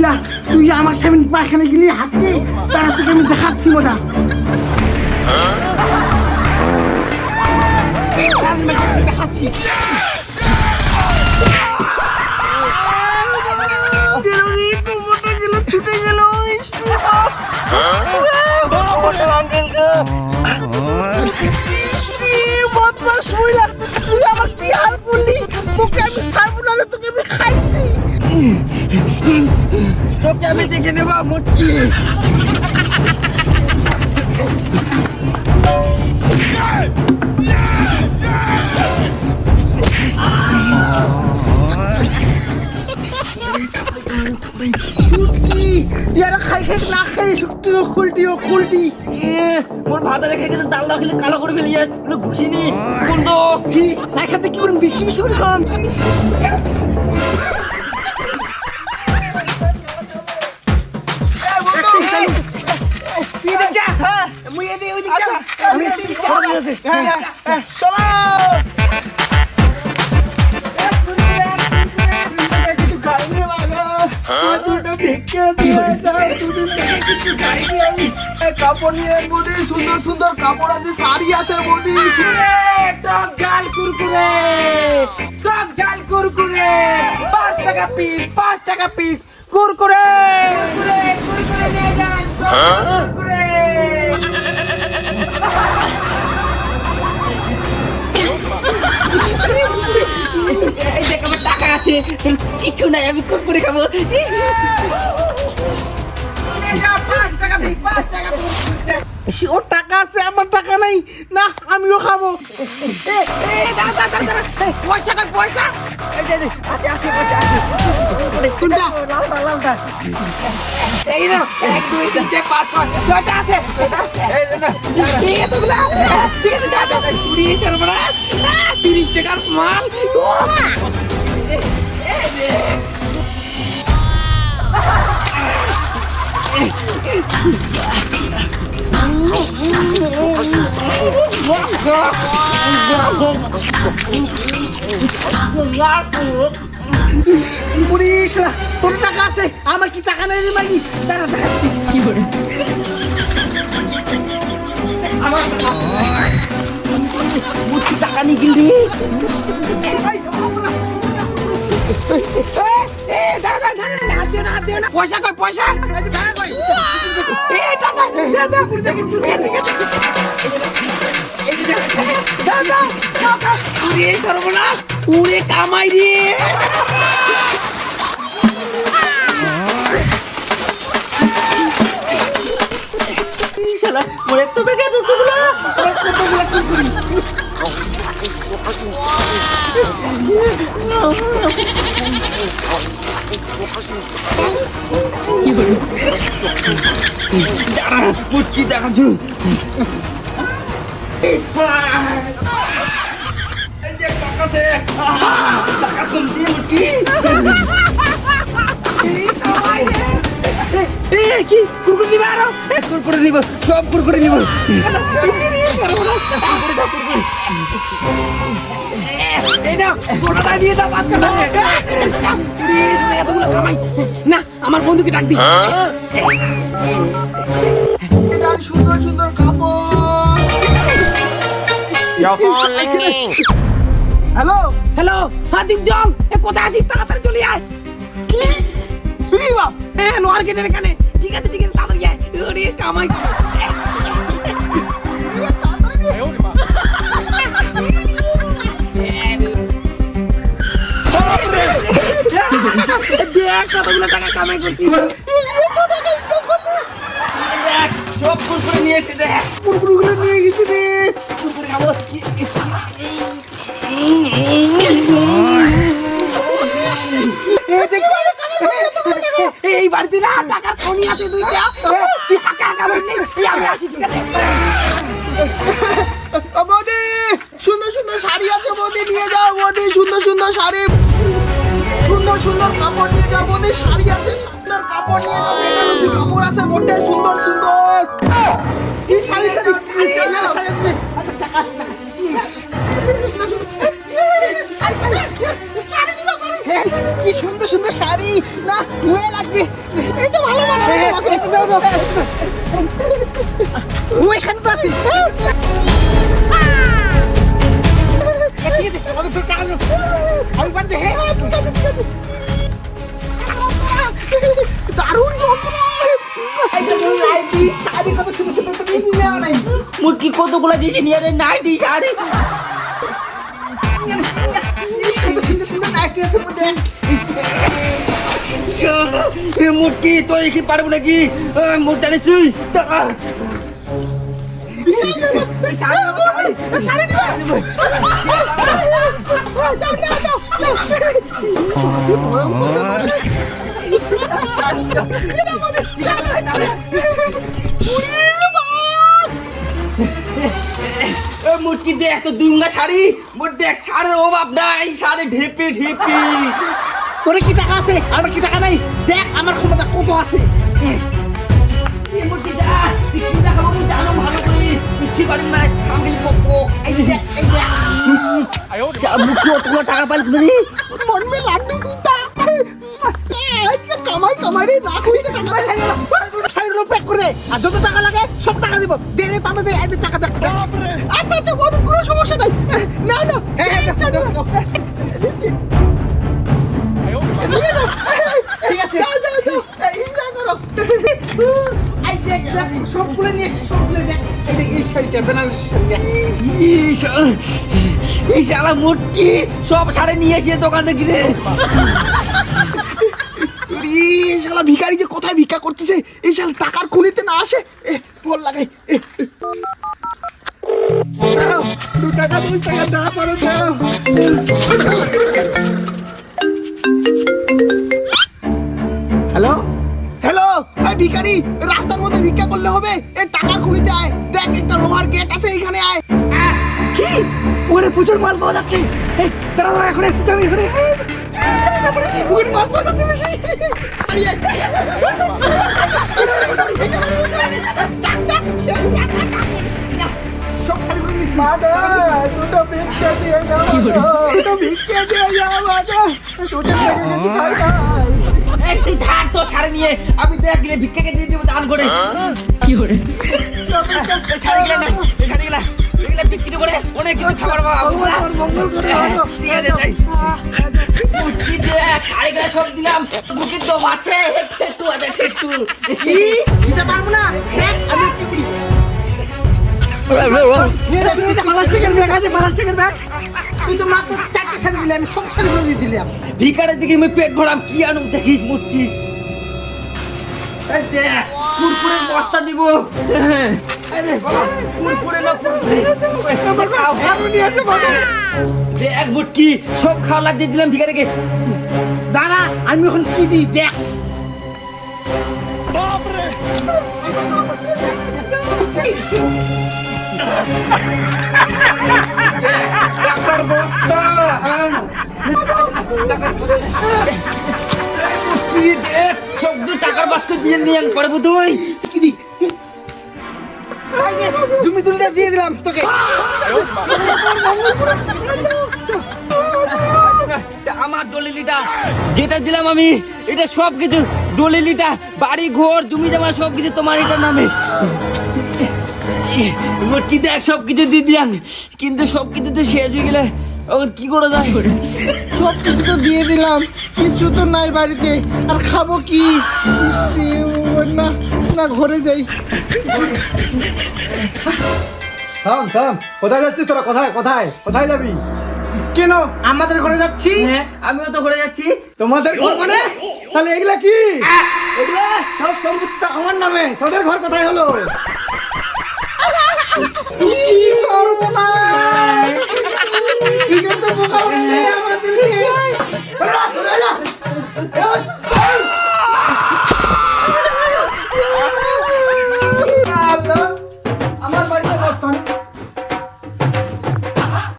বুঝলা তুই আমার সামনে পায়খানা গেলি হাঁটতে তার থেকে আমি দেখাচ্ছি মজা দেখাচ্ছি ছুটে গেল বদমাস মহিলা তুই আমার কি হাল করলি তোকে আমি ছাড়বো না রে, তোকে আমি খাইছি তোকে আমি দেখে নেবো মুটকি তুই আর খাই খাই না খাই শক্তিও খুলটি মোর ভাত রেখে গেছে ডাল না খেলে কালো করে ফেলে যাস ঘুষি নি কোন তো না খাতে কি করুন বেশি বেশি করে খান কাপড় নিয়ে বৌদি সুন্দর সুন্দর কাপড় আছে শাড়ি আছে বৌদি টক ঝাল কুরকুরে 5 টাকা পিস কুরকুরে নিয়ে যান কুরকুরে এই দেখ আমার টাকা আছে কিছু নাই আমি কুরকুরে খাবো ওর টাকা আছে আমার টাকা নাই না আমিও খাবো পয়সা আছে কোনটা লাউটা এই না 1 2 3 4 5 6 ছয়টা আছে এই এতগুলা ঠিক আছে যা 20 সর্বনাশ 30 টাকার মাল তোর টাকা আছে আমার কি টাকা নেই রে মাগি দাঁড়া দেখাচ্ছি কি করে আমার টাকা নিয়ে গেলি পয়সা কই পয়সা পুরে কামাই রে মুটকি দেখাচ্ছ টাকা কম দিয়ে মুটকি কি কুরকুরে নিবে আরো কুরকুরে নিব সব কুরকুরে নিব এই না গোটাটা দিয়ে দাও পাঁচ কাটা এতগুলো কামাই না আমার বন্ধুকে ডাক দি সুন্দর সুন্দর হ্যালো হ্যালো হাতিম জল কোথায় আছিস তাড়াতাড়ি চলে আয় কি রে বাপ হ্যাঁ লোহার গেটের এখানে ঠিক আছে তাড়াতাড়ি আয় ওরে কামাই দেখ কতগুলো টাকা কামাই করছি সব কুরকুরে নিয়েছি দেখ কুরকুরগুলো নিয়ে গেছি রে কুরকুরে খাবো এই বাড়িতে না টাকার খনি আছে দুইটা তুই হাঁকা বললি আমি আসি ঠিক আছে বৌদি সুন্দর সুন্দর শাড়ি আছে বৌদি নিয়ে যাও বৌদি সুন্দর সুন্দর শাড়ি সুন্দর সুন্দর কাপড় নিয়ে যাও বৌদি শাড়ি আছে সুন্দর কাপড় নিয়ে যাও বেনারসি কাপড় আছে বটে সুন্দর সুন্দর কি শাড়ি টাকা কি সুন্দর সুন্দর শাড়ি না মেয়ে লাগবে এটা ভালো ও এখানে তো আছি দারুণ শাড়ি কত সুন্দর সুন্দর তো নেওয়া নাই মুটকি কতগুলো জিনিস নিয়ে রে নাইটি শাড়ি কত সুন্দর সুন্দর নাইটি আছে মধ্যে মুটকি তুই কি পারবো নাকি মুট জানিস তুই মুটকি দেখ তো দুঙ্গা শাড়ি মোট দেখ শাড়ির অভাব নাই শাড়ি ঢেপি ঢেপি তোর কি টাকা আছে আমার কি টাকা নাই দেখ আমার ক্ষমতা কত আছে মুটকি যা তুই কি দেখাবো আমি জানো ভালো করে কিচ্ছু পারি না খামগেলি পক এই দেখ মুটকি অতগুলো টাকা পাইল তুমি মন মে লাড্ডু টুটা আজকে কামাই রে না করি তো টাকা শাড়িগুলো প্যাক করে দে আর যত টাকা লাগে সব টাকা দেবো দে রে তাতে দে এই টাকা দে আচ্ছা আচ্ছা বড় কোনো সমস্যা নাই না না দিচ্ছি ঠিক আছে যাও এনজয় করো এই দেখ সবগুলো নিয়ে সবগুলো দেখ এই শাড়িটা বেনারসি শাড়ি দেখ এই শালা মুটকি সব শাড়ি নিয়ে এসে দোকান থেকে রে শালা ভিখারি যে কোথায় ভিক্ষা করতেছে এই শালা টাকার খুনিতে না আসে বল লাগে দু টাকা না পারো দাও হ্যালো হ্যালো এই ভিখারি রাস্তার মধ্যে ভিক্ষা করলে হবে এই টাকার খুনিতে আয় দেখ একটা লোহার গেট আছে এইখানে আয় কি ওরে প্রচুর মাল পাওয়া যাচ্ছে এই দাঁড়া এখন এসেছি আমি এখানে ওরে মাল পাওয়া যাচ্ছে বেশি সব শাড়িগুলো নিচ্ছি দুটো ভিক্ষা দিয়ে যাও তুই থাক তো শাড়ি নিয়ে আমি দেখ গেলে ভিক্ষাকে দিয়ে দেবো দান করে কি করে শাড়িগুলা না শাড়িগুলা এগুলা বিক্রি করে অনেক কিছু খাবার পাবো ঠিক আছে যাই কি দেখ শাড়িগুলা সব দিলাম বুকের দম আছে একটু আছে একটু কি দিতে পারবো না দেখ আমি কি করি তুই তো মাত্র 4টা শাড়ি দিলে আমি সব শাড়িগুলো দিয়ে দিলাম ভিকারের দিকে আমি পেট ভরাম কি আনুম দেখিস মুটকি এই দেখ কুরকুরের বস্তা দিব আরে বাবা কুরকুরে না কুরকুরে খাও নিয়ে আসো বাবা দেখ মুটকি সব খাওয়া লাগিয়ে দিলাম ভিকারিকে দাঁড়া আমি এখন কি দিই দেখ টাকার বস্তা সবজি টাকার বাস্ক দিয়ে নিয়ে পারবো তুই কি দি জমি তুলিটা দিয়ে দিলাম তোকে আমার দলিলিটা যেটা দিলাম আমি এটা সব কিছু দলিলিটা বাড়ি ঘর জমি জমা সব কিছু তোমার এটা নামে কি দেখ সব কিছু দিয়ে দিয়াম কিন্তু সব কিছু তো শেষ হয়ে গেলে ওর কি করে যায় সব কিছু তো দিয়ে দিলাম কিছু তো নাই বাড়িতে আর খাবো কি না না ঘরে যাই থাম কোথায় যাচ্ছিস তোরা কোথায় যাবি কেন আমাদের ঘরে যাচ্ছি হ্যাঁ আমিও তো ঘরে যাচ্ছি তোমাদের ঘর মানে তাহলে এগুলা কি এগুলা সব সম্পত্তি আমার নামে তোদের ঘর কোথায় হলো সর্বনাশ